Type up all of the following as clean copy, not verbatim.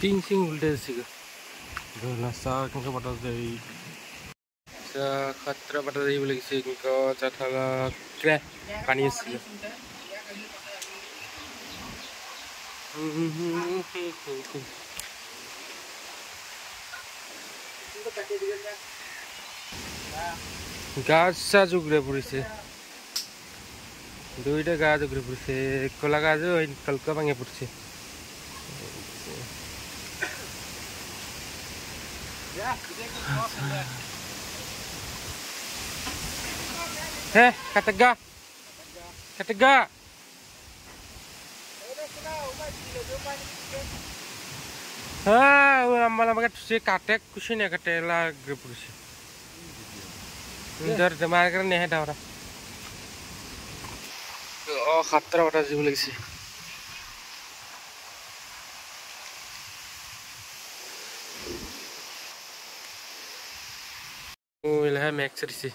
टिंग सिंग उल्टे सिगा दोला सा कंका बटा दे सा खतरा बटा दे बोले किसी कंका चाथाला क्रे पानी सिगा गाज सा जुगरे पुरी से दुईटा गाज जुगरे पुरी से कोला गाज कलका बांगे पुरी से Heh, kataga. Malam makan tuh katek kusin ya katela grepus. Ntar demar kan nih ada orang. Oh, khatra orang sih lagi sih. Oh, ilah maksud sih.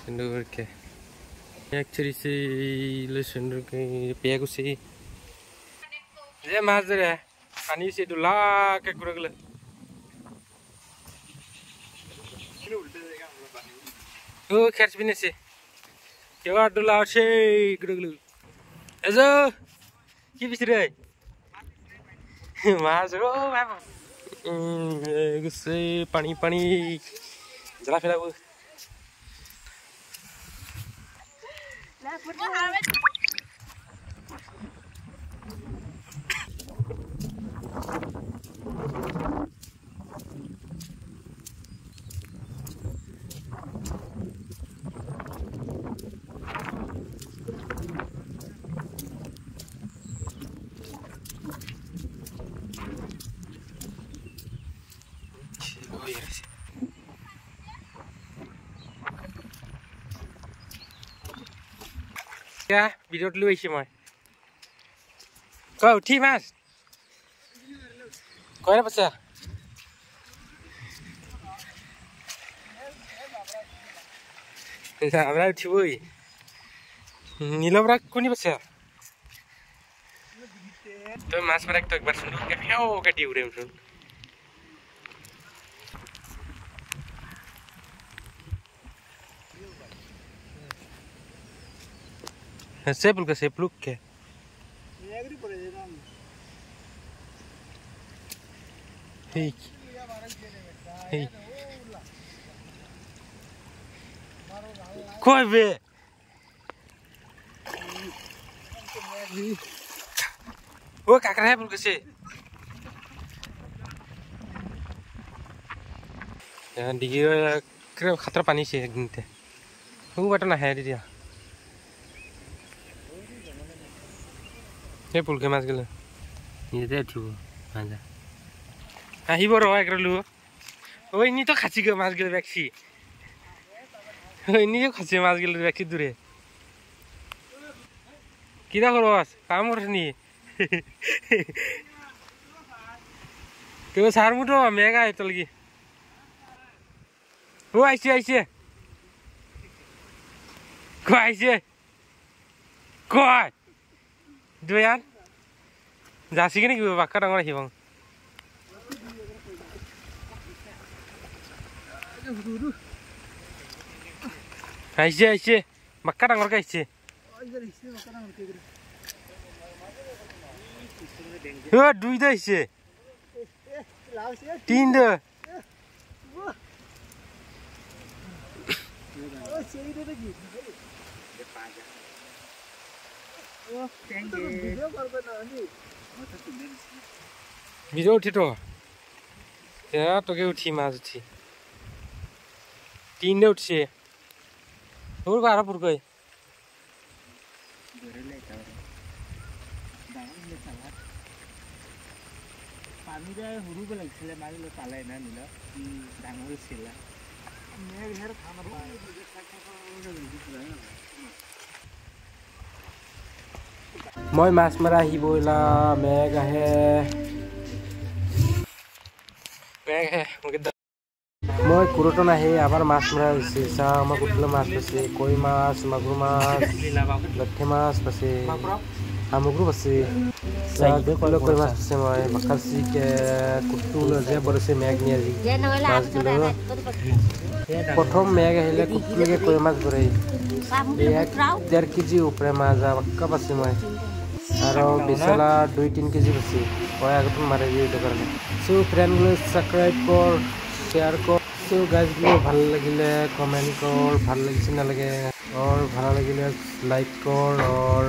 Sendur ke. Maksud sih, lu sendur ke piaku sih. Dia mazur ya. Ani sih dulu lah ke kurang. Oh, kerja bini sih. Kau dulu lah sih kurang. Azo, kip istirahat. Mazur, oh, apa? Gusse pani. Jalan film bu. Ya, video dulu isi mai. Kau uthi mas. Kau ada pasal? Enggak, abang uthi boy. Nilabrak kuni pasal? Tuh mas mereka tuh ekbar sundu, kayak ke diurem sun. Sepuluk ke? Hei. Koi be? Oh kakak sepuluk sih. Jangan dia kira khatra pani sih ginte. Aku batan lah hari dia. ये पुल के मास गले ये दे थियो माजा आही बरो एकरा लु ओइ नि तो खाची के मास गले बेक्सी ओइ नि जो खाची मास गले बेक्सी दूरे किदा करवास काम करनी तो सार मुटो मेगा आइतल की ओ आइसे को आइसे को Doyan, jasi gini gue bakar orang lagi bang. Aisyah, bakar orang lagi aisyah. Oh, dua dah aisyah. Tiga. Video uthi to. Ya to ke uthi mas uthi. Teen de uthi. Aur bara pur goi. Pani de huru be lagsile mari lo talai na nila. Dangor sila. Meg her khana pa. Moi mas marahi bola meg hai mungkin moi kuroto na hai abar mas mara se sama kutlo mas se koi mas magur mas lathe mas pase আমগ্রু আছে সাইবে কলো কই মাছ আছে মই বাকাসি কে কুটুল যে বড়ছে মেঘ নিয়ে আজি মাছগুলো প্রথম মেঘ আহিলে কুটুলকে কই মাছ ধরে 1.5 কেজি উপরে মাছ বাক্কা পাছি মই আর বিশালা 2-3 কেজি পাছি কয় আগত মারে দিয়ে এটা কারণে সো ফ্রেন্ডগুলো সাবস্ক্রাইব কর শেয়ার কর সো গাইসগুলো ভালো লাগিলে কমেন্ট কর ভালো লাগিছে না লাগে और ভালো লাগিলে লাইক কর और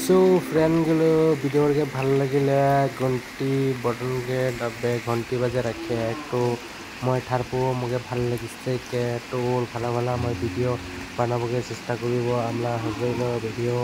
सो फ्रेंडগুলো ভিডিওকে ভালো লাগিলে ঘন্টি বটনকে দবে ঘন্টি বাজে রাখে তো মই থারপো মগে ভালো লাগিছে কে তো ভালো ভালো মই ভিডিও বানাবগে চেষ্টা করিব আমলা হজইলো ভিডিও